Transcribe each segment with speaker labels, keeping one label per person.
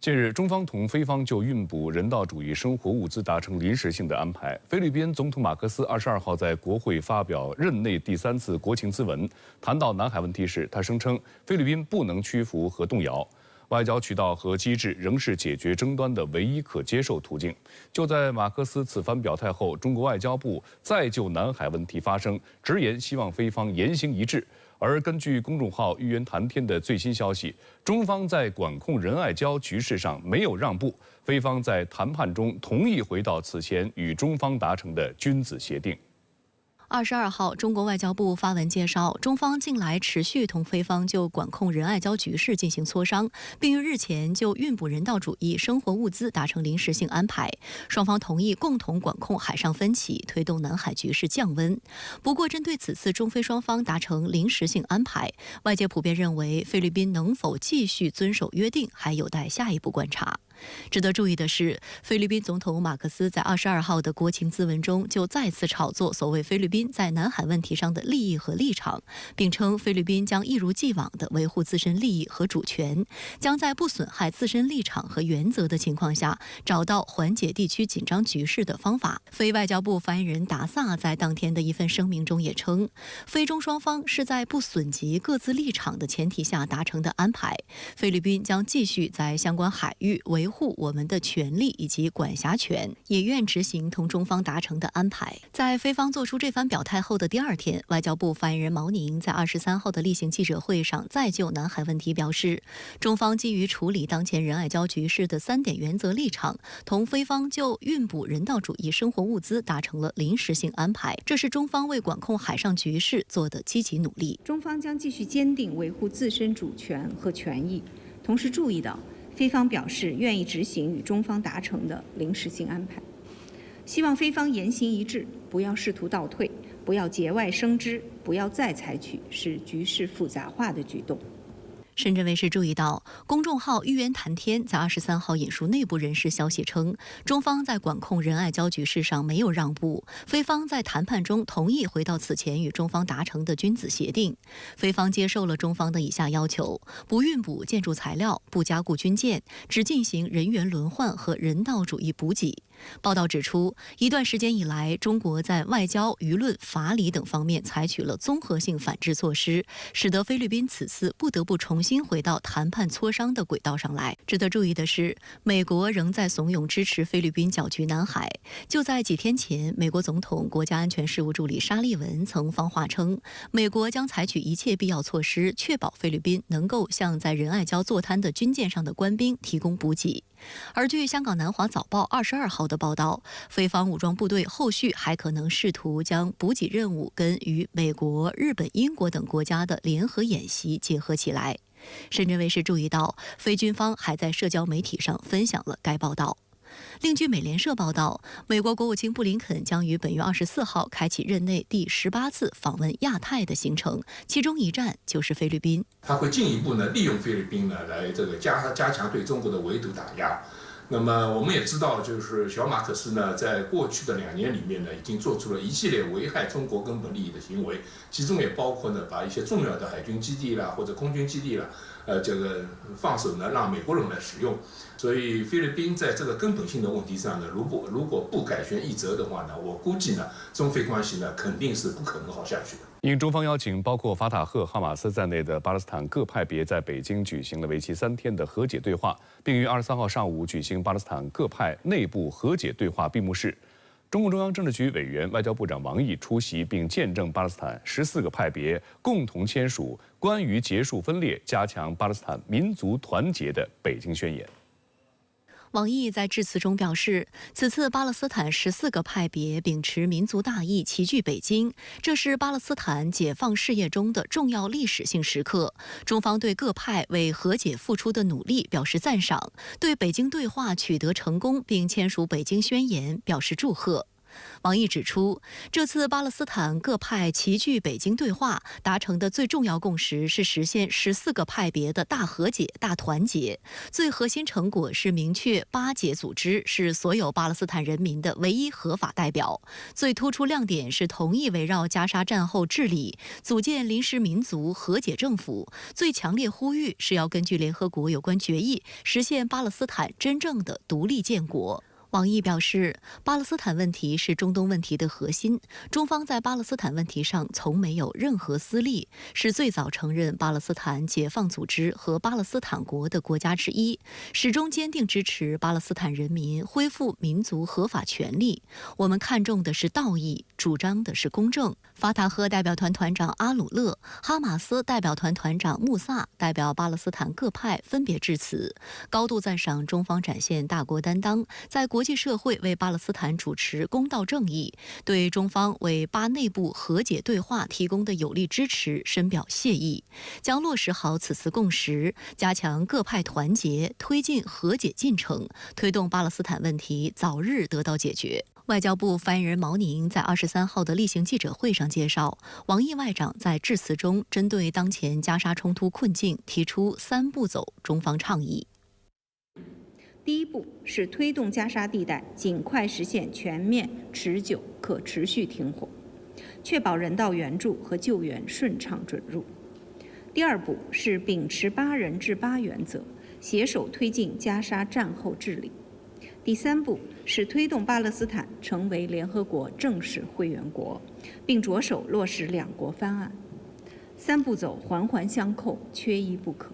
Speaker 1: 近日，中方同菲方就运补人道主义生活物资达成临时性的安排。菲律宾总统马克思22号在国会发表任内第3次国情咨文，谈到南海问题时，他声称菲律宾不能屈服和动摇，外交渠道和机制仍是解决争端的唯一可接受途径。就在马克思此番表态后，中国外交部再就南海问题发声，直言希望菲方言行一致。而根据公众号“玉渊谈天”的最新消息，中方在管控仁爱礁局势上没有让步，菲方在谈判中同意回到此前与中方达成的君子协定。
Speaker 2: 22号，中国外交部发文介绍，中方近来持续同菲方就管控仁爱礁局势进行磋商，并于日前就运补人道主义生活物资达成临时性安排，双方同意共同管控海上分歧，推动南海局势降温。不过，针对此次中菲双方达成临时性安排，外界普遍认为菲律宾能否继续遵守约定，还有待下一步观察。值得注意的是，菲律宾总统马克思在22号的国情咨文中就再次炒作所谓菲律宾在南海问题上的利益和立场，并称菲律宾将一如既往地维护自身利益和主权，将在不损害自身立场和原则的情况下，找到缓解地区紧张局势的方法。菲外交部发言人达萨在当天的一份声明中也称，菲中双方是在不损及各自立场的前提下达成的安排，菲律宾将继续在相关海域维护我们的权利以及管辖权，也愿执行同中方达成的安排。在菲方做出这番表态后的第2天，外交部发言人毛宁在23号的例行记者会上再就南海问题表示，中方基于处理当前仁爱礁局势的3点原则立场，同菲方就运补人道主义生活物资达成了临时性安排，这是中方为管控海上局势做的积极努力。
Speaker 3: 中方将继续坚定维护自身主权和权益，同时注意到菲方表示愿意执行与中方达成的临时性安排，希望菲方言行一致，不要试图倒退，不要节外生枝，不要再采取使局势复杂化的举动。
Speaker 2: 深圳卫视注意到，公众号“玉渊谈天”在23号引述内部人士消息称，中方在管控仁爱礁局势上没有让步，菲方在谈判中同意回到此前与中方达成的君子协定。菲方接受了中方的以下要求：不运补建筑材料，不加固军舰，只进行人员轮换和人道主义补给。报道指出，一段时间以来，中国在外交、舆论、法理等方面采取了综合性反制措施，使得菲律宾此次不得不重新回到谈判磋商的轨道上来。值得注意的是，美国仍在怂恿支持菲律宾搅局南海。就在几天前，美国总统国家安全事务助理沙利文曾放话称，美国将采取一切必要措施，确保菲律宾能够向在仁爱礁坐滩的军舰上的官兵提供补给。而据香港南华早报22号的报道，菲方武装部队后续还可能试图将补给任务跟与美国、日本、英国等国家的联合演习结合起来。深圳卫视注意到，菲军方还在社交媒体上分享了该报道。另据美联社报道，美国国务卿布林肯将于本月24号开启任内第18次访问亚太的行程，其中一站就是菲律宾。
Speaker 4: 他会进一步利用菲律宾来加强对中国的围堵打压。那么我们也知道，就是小马可斯在过去的2年里面已经做出了一系列危害中国根本利益的行为，其中也包括把一些重要的海军基地或者空军基地放手让美国人来使用。所以菲律宾在这个根本性的问题上如果不改弦易辙的话我估计中菲关系肯定是不可能好下去的。
Speaker 1: 应中方邀请，包括法塔赫、哈马斯在内的巴勒斯坦各派别在北京举行了为期3天的和解对话，并于23号上午举行巴勒斯坦各派内部和解对话闭幕式。中共中央政治局委员、外交部长王毅出席并见证巴勒斯坦14个派别共同签署关于结束分裂、加强巴勒斯坦民族团结的北京宣言。
Speaker 2: 王毅在致辞中表示，此次巴勒斯坦14个派别秉持民族大义齐聚北京，这是巴勒斯坦解放事业中的重要历史性时刻。中方对各派为和解付出的努力表示赞赏，对北京对话取得成功并签署北京宣言表示祝贺。王毅指出，这次巴勒斯坦各派齐聚北京对话，达成的最重要共识是实现14个派别的大和解、大团结。最核心成果是明确巴解组织是所有巴勒斯坦人民的唯一合法代表。最突出亮点是同意围绕加沙战后治理，组建临时民族和解政府。最强烈呼吁是要根据联合国有关决议，实现巴勒斯坦真正的独立建国。王毅表示，巴勒斯坦问题是中东问题的核心，中方在巴勒斯坦问题上从没有任何私利，是最早承认巴勒斯坦解放组织和巴勒斯坦国的国家之一，始终坚定支持巴勒斯坦人民恢复民族合法权利。我们看重的是道义，主张的是公正。法塔赫代表团团长阿鲁勒、哈马斯代表团团长穆萨代表巴勒斯坦各派分别致辞，高度赞赏中方展现大国担当，在国际社会为巴勒斯坦主持公道正义，对中方为巴内部和解对话提供的有力支持深表谢意，将落实好此次共识，加强各派团结，推进和解进程，推动巴勒斯坦问题早日得到解决。外交部发言人毛宁在23号的例行记者会上介绍，王毅外长在致辞中针对当前加沙冲突困境提出3步走中方倡议。
Speaker 3: 第一步是推动加沙地带尽快实现全面、持久、可持续停火，确保人道援助和救援顺畅准入。第二步是秉持8人治8原则，携手推进加沙战后治理。第三步是推动巴勒斯坦成为联合国正式会员国，并着手落实2国方案。3步走环环相扣，缺一不可。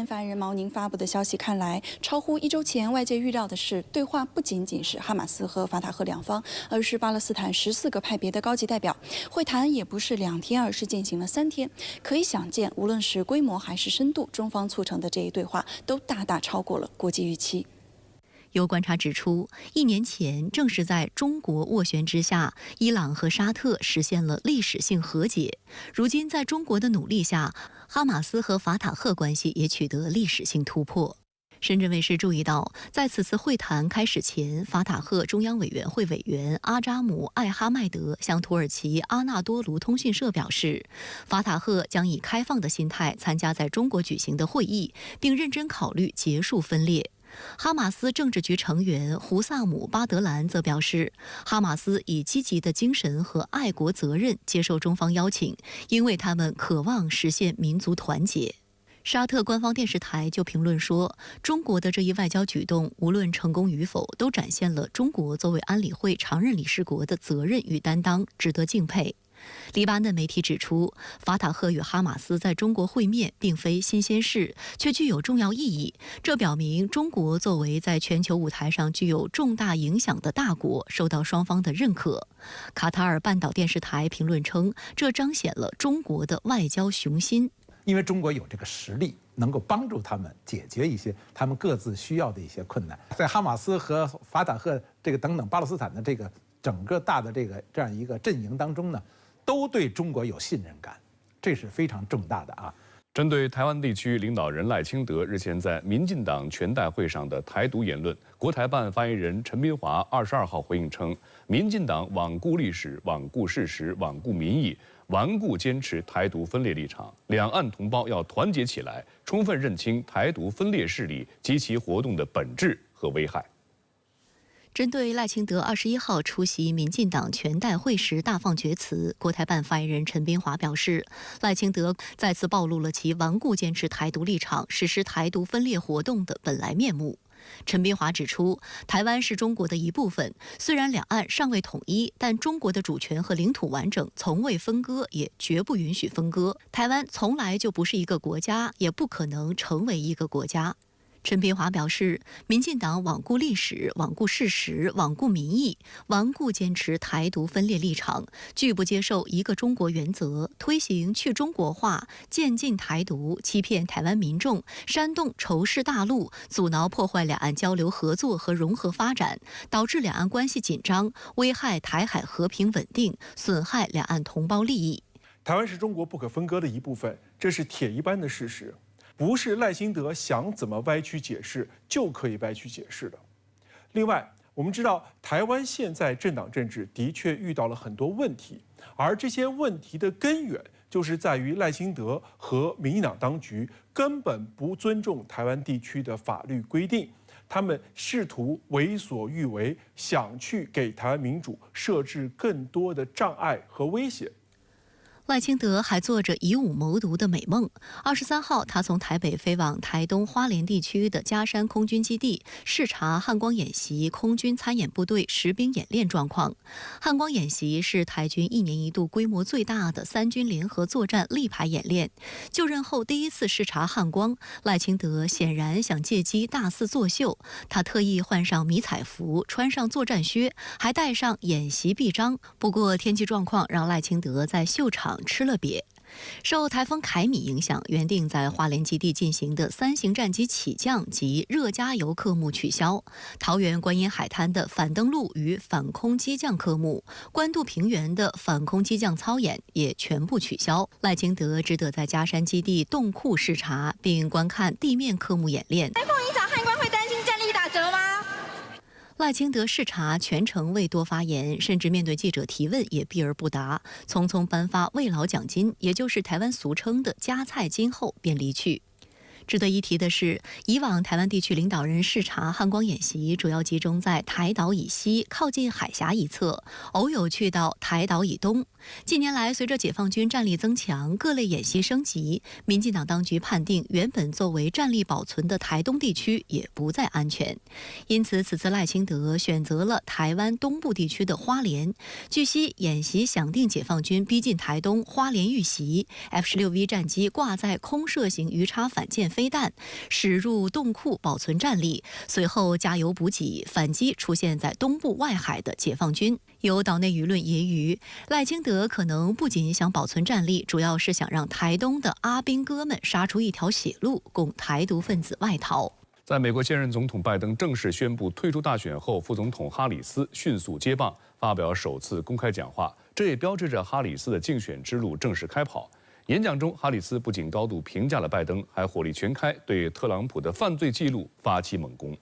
Speaker 5: 发言人毛宁发布的消息看来，超乎1周前外界预料的是，对话不仅仅是哈马斯和法塔赫两方，而是巴勒斯坦14个派别的高级代表。会谈也不是2天，而是进行了3天。可以想见，无论是规模还是深度，中方促成的这一对话都大大超过了国际预期。
Speaker 2: 有观察指出，1年前正是在中国斡旋之下，伊朗和沙特实现了历史性和解。如今，在中国的努力下，哈马斯和法塔赫关系也取得历史性突破。深圳卫视注意到，在此次会谈开始前，法塔赫中央委员会委员阿扎姆·艾哈迈德向土耳其阿纳多卢通讯社表示，法塔赫将以开放的心态参加在中国举行的会议，并认真考虑结束分裂。哈马斯政治局成员胡萨姆·巴德兰则表示，哈马斯以积极的精神和爱国责任接受中方邀请，因为他们渴望实现民族团结。沙特官方电视台就评论说，中国的这一外交举动无论成功与否，都展现了中国作为安理会常任理事国的责任与担当，值得敬佩。黎巴嫩媒体指出，法塔赫与哈马斯在中国会面并非新鲜事，却具有重要意义。这表明中国作为在全球舞台上具有重大影响的大国，受到双方的认可。卡塔尔半岛电视台评论称，这彰显了中国的外交雄心。
Speaker 6: 因为中国有这个实力，能够帮助他们解决一些他们各自需要的一些困难。在哈马斯和法塔赫这个等等巴勒斯坦的这个整个大的这样一个阵营当中呢，都对中国有信任感，这是非常重大的啊。
Speaker 1: 针对台湾地区领导人赖清德日前在民进党全代会上的台独言论，国台办发言人陈斌华22号回应称，民进党罔顾历史、罔顾事实、罔顾民意，顽固坚持台独分裂立场，两岸同胞要团结起来，充分认清台独分裂势力及其活动的本质和危害。
Speaker 2: 针对赖清德21号出席民进党全代会时大放厥词，国台办发言人陈斌华表示，赖清德再次暴露了其顽固坚持台独立场、实施台独分裂活动的本来面目。陈斌华指出，台湾是中国的一部分，虽然两岸尚未统一，但中国的主权和领土完整从未分割，也绝不允许分割。台湾从来就不是一个国家，也不可能成为一个国家。陈斌华表示，民进党罔顾历史、罔顾事实、罔顾民意，顽固坚持台独分裂立场，拒不接受一个中国原则，推行去中国化，渐进台独，欺骗台湾民众，煽动仇视大陆，阻挠破坏两岸交流合作和融合发展，导致两岸关系紧张，危害台海和平稳定，损害两岸同胞利益。
Speaker 7: 台湾是中国不可分割的一部分，这是铁一般的事实。不是赖清德想怎么歪曲解释就可以歪曲解释的。另外，我们知道，台湾现在政党政治的确遇到了很多问题，而这些问题的根源就是在于赖清德和民进党当局根本不尊重台湾地区的法律规定，他们试图为所欲为，想去给台湾民主设置更多的障碍和威胁。
Speaker 2: 赖清德还做着以武谋独的美梦。23号，他从台北飞往台东花莲地区的嘉山空军基地，视察汉光演习空军参演部队实兵演练状况。汉光演习是台军1年1度规模最大的3军联合作战立排演练。就任后第一次视察汉光，赖清德显然想借机大肆作秀。他特意换上迷彩服，穿上作战靴，还带上演习臂章。不过天气状况让赖清德在秀场吃了瘪。受台风凯米影响，原定在花莲基地进行的3型战机起降及热加油科目取消，桃园观音海滩的反登陆与反空机降科目，关渡平原的反空机降操演也全部取消。赖清德只得在嘉山基地洞库视察，并观看地面科目演练。
Speaker 8: 台风影响汉光会担心战力打折吗？
Speaker 2: 赖清德视察全程未多发言，甚至面对记者提问也避而不答，匆匆颁发慰劳奖金，也就是台湾俗称的加菜金后便离去。值得一提的是，以往台湾地区领导人视察汉光演习主要集中在台岛以西靠近海峡一侧，偶有去到台岛以东。近年来，随着解放军战力增强，各类演习升级，民进党当局判定原本作为战力保存的台东地区也不再安全，因此此次赖清德选择了台湾东部地区的花莲。据悉，演习响定解放军逼近台东花莲遇袭 ，F-16V 战机挂载空射型鱼叉反舰飞弹驶入洞库保存战力，随后加油补给，反击出现在东部外海的解放军。有岛内舆论揶揄，赖清德可能不仅想保存战力，主要是想让台东的阿兵哥们杀出一条血路，供台独分子外逃。
Speaker 1: 在美国现任总统拜登正式宣布退出大选后，副总统哈里斯迅速接棒，发表首次公开讲话，这也标志着哈里斯的竞选之路正式开跑。演讲中，哈里斯不仅高度评价了拜登，还火力全开，对特朗普的犯罪记录发起猛攻。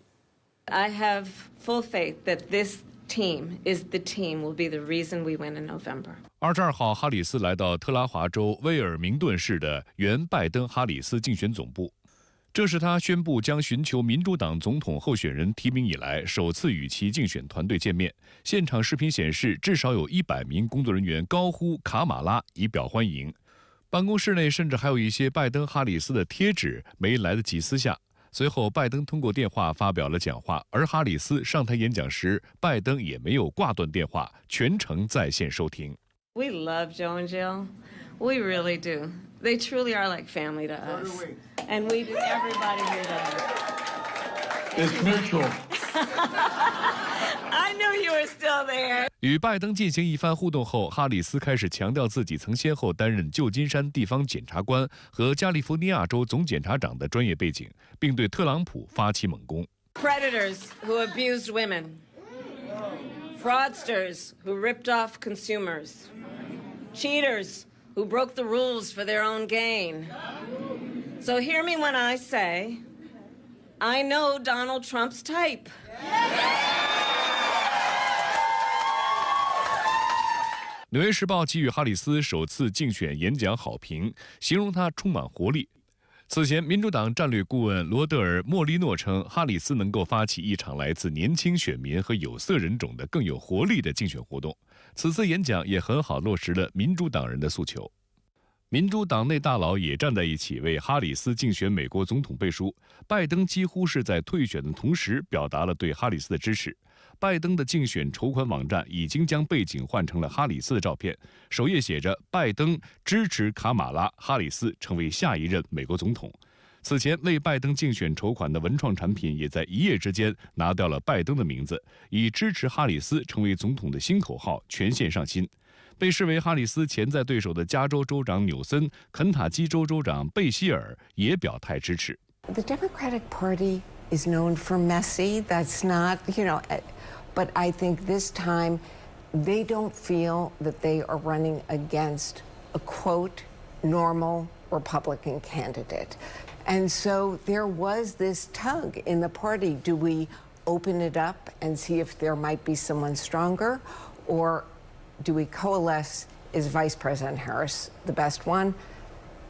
Speaker 9: I have full faith that this team is the team will be the reason we win in November.
Speaker 1: 22号，哈里斯来到特拉华州威尔明顿市的原拜登哈里斯竞选总部，这是他宣布将寻求民主党总统候选人提名以来首次与其竞选团队见面。现场视频显示，至少有100名工作人员高呼卡马拉以表欢迎。办公室内甚至还有一些拜登哈里斯的贴纸没来得及撕下。随后，拜登通过电话发表了讲话，而哈里斯上台演讲时，拜登也没有挂断电话，全程在线收听。
Speaker 9: We love Joe and Jill. We really do. They truly are like family to us. And we do. Everybody here does.
Speaker 10: It's mutual.
Speaker 9: I knew you were still there.
Speaker 1: 与拜登进行一番互动后，哈里斯开始强调自己曾先后担任旧金山地方检察官和加利福尼亚州总检察长的专业背景，并对特朗普发起猛攻。
Speaker 9: Predators who abused women. Fraudsters who ripped off consumers. Cheaters who broke the rules for their own gain. So hear me when I say, I know Donald Trump's type.
Speaker 1: 纽约时报给予哈里斯首次竞选演讲好评，形容他充满活力。此前，民主党战略顾问罗德尔·莫利诺称，哈里斯能够发起一场来自年轻选民和有色人种的更有活力的竞选活动。此次演讲也很好落实了民主党人的诉求。民主党内大佬也站在一起为哈里斯竞选美国总统背书。拜登几乎是在退选的同时表达了对哈里斯的支持。拜登的竞选筹款网站已经将背景换成了哈里斯的照片，首页写着“拜登支持卡马拉·哈里斯成为下一任美国总统”。此前为拜登竞选筹款的文创产品也在一夜之间拿掉了拜登的名字，以支持哈里斯成为总统的新口号全线上新。被视为哈里斯潜在对手的加州州长纽森、肯塔基州州长贝希尔也表态支持。
Speaker 11: The Democratic Party is known for messy. That's not, but I think this time they don't feel that they are running against a quote normal Republican candidate. And so there was this tug in the party. Do we open it up and see if there might be someone stronger, or do we coalesce? Is Vice President Harris the best one?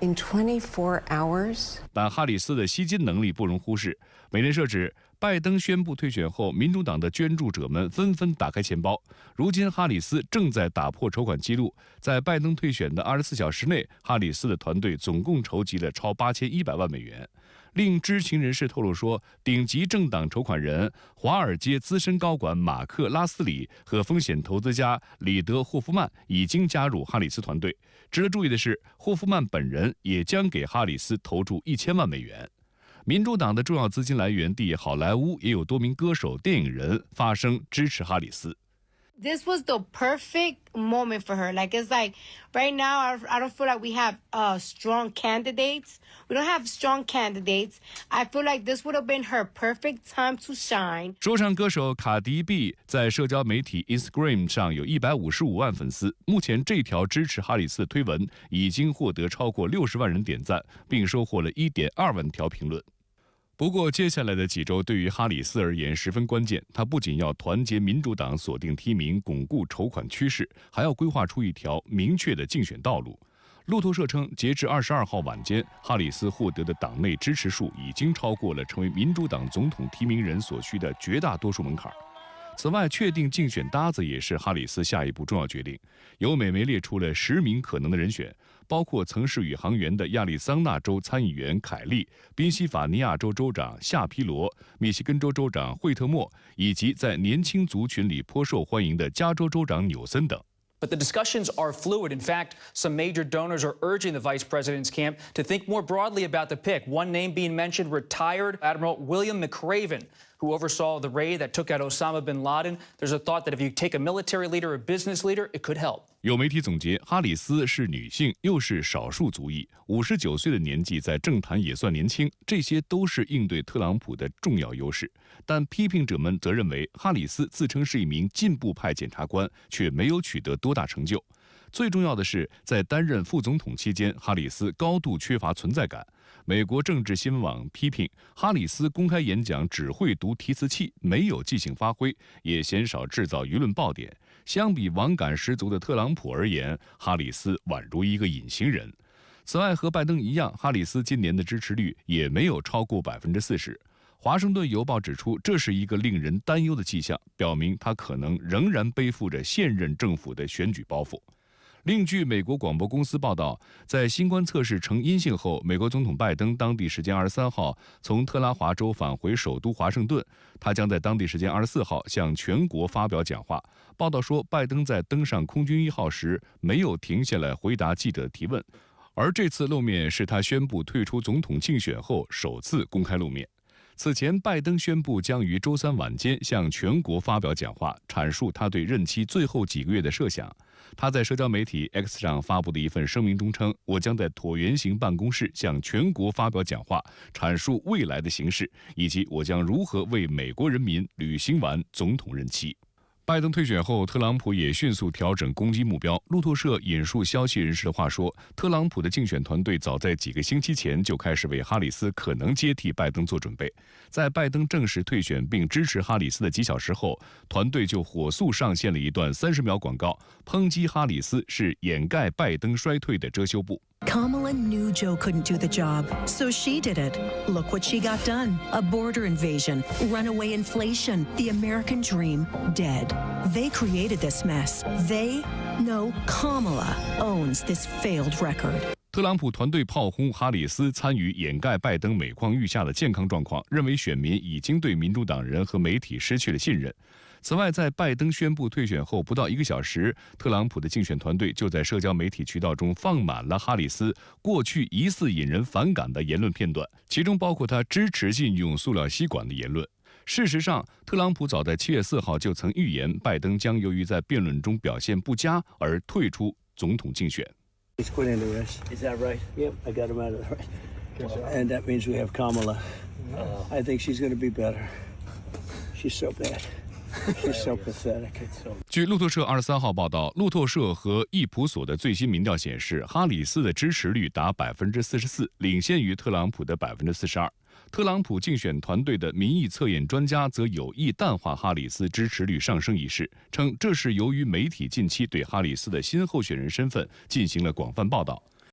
Speaker 11: In 24 hours?
Speaker 1: 但哈里斯的吸金能力不容忽视。美联社指，拜登宣布退选后，民主党的捐助者们纷纷打开钱包。如今，哈里斯正在打破筹款记录，在拜登退选的24小时内，哈里斯的团队总共筹集了超8100万美元。另知情人士透露说，顶级政党筹款人、华尔街资深高管马克·拉斯里和风险投资家里德·霍夫曼已经加入哈里斯团队。值得注意的是，霍夫曼本人也将给哈里斯投注1000万美元。民主党的重要资金来源地好莱坞也有多名歌手、电影人发声支持哈里斯。
Speaker 10: This was the perfect moment for her. Like, it's like right now, I don't feel like we have strong candidates. We don't have strong candidates. I feel like this would have been her perfect time to shine.
Speaker 1: 说唱歌手卡迪 B 在社交媒体 Instagram 上有155万粉丝。目前这条支持哈里斯的推文已经获得超过60万人点赞，并收获了1.2万条评论。不过，接下来的几周对于哈里斯而言十分关键。他不仅要团结民主党锁定提名、巩固筹款趋势，还要规划出一条明确的竞选道路。路透社称，截至22号晚间，哈里斯获得的党内支持数已经超过了成为民主党总统提名人所需的绝大多数门槛。此外，确定竞选搭子也是哈里斯下一步重要决定。由美媒列出了10名可能的人选，包括曾是宇航员的亚利桑那州参议员凯利、宾夕法尼亚州州长夏皮罗、密西根州州长惠特莫，以及在年轻族群里颇受欢迎的加州州长纽森等。
Speaker 12: But the discussions are fluid. In fact, some major donors are urging the vice president's camp to think more broadly about the pick. One name being mentioned, retired Admiral William McRaven, who oversaw the raid that took out Osama bin Laden. There's a thought that if you take a military leader or a business leader, it could help.
Speaker 1: 有媒体总结，哈里斯是女性，又是少数族裔，59岁的年纪在政坛也算年轻，这些都是应对特朗普的重要优势。但批评者们则认为，哈里斯自称是一名进步派检察官，却没有取得多大成就。最重要的是，在担任副总统期间，哈里斯高度缺乏存在感。美国政治新闻网批评，哈里斯公开演讲只会读提词器，没有即兴发挥，也鲜少制造舆论爆点。相比网感十足的特朗普而言，哈里斯宛如一个隐形人。此外，和拜登一样，哈里斯今年的支持率也没有超过40%。华盛顿邮报指出，这是一个令人担忧的迹象，表明他可能仍然背负着现任政府的选举包袱。另据美国广播公司报道，在新冠测试呈阴性后，美国总统拜登当地时间23号从特拉华州返回首都华盛顿，他将在当地时间24号向全国发表讲话。报道说，拜登在登上空军1号时没有停下来回答记者的提问，而这次露面是他宣布退出总统竞选后首次公开露面。此前，拜登宣布将于周3晚间向全国发表讲话，阐述他对任期最后几个月的设想。他在社交媒体 X 上发布的一份声明中称：“我将在椭圆形办公室向全国发表讲话，阐述未来的形势，以及我将如何为美国人民履行完总统任期。”拜登退选后，特朗普也迅速调整攻击目标。路透社引述消息人士的话说，特朗普的竞选团队早在几个星期前就开始为哈里斯可能接替拜登做准备。在拜登正式退选并支持哈里斯的几小时后，团队就火速上线了一段30秒广告，抨击哈里斯是掩盖拜登衰退的遮羞布。
Speaker 13: Kamala knew Joe couldn't do the job, so she did it. Look what she got done. A border invasion, runaway inflation, the American dream dead. They created this mess. No, Kamala owns this failed record.
Speaker 1: 特朗普团队炮轰哈里斯参与掩盖拜登每况愈下的健康状况，认为选民已经对民主党人和媒体失去了信任。此外，在拜登宣布退选后不到1个小时，特朗普的竞选团队就在社交媒体渠道中放满了哈里斯过去疑似引人反感的言论片段，其中包括他支持禁用塑料吸管的言论。事实上，特朗普早在7月4号就曾预言，拜登将由于在辩论中表现不佳而退出总统竞选。
Speaker 14: He's quitting the race. Is that right? Yep, I got him out of the race. And that means we have Kamala. I think she's going to be better. She's so bad.She's so pathetic.
Speaker 1: 据路透社23号报道，路透社和易普所的最新民调显示，哈里斯的支持率达44%，领先于特朗普的42%。特朗普竞选团队的民意测验专家则有意淡化哈里斯支持率上升一事，称这是由于媒体近期对哈里斯的新候选人身份进行了广泛报道。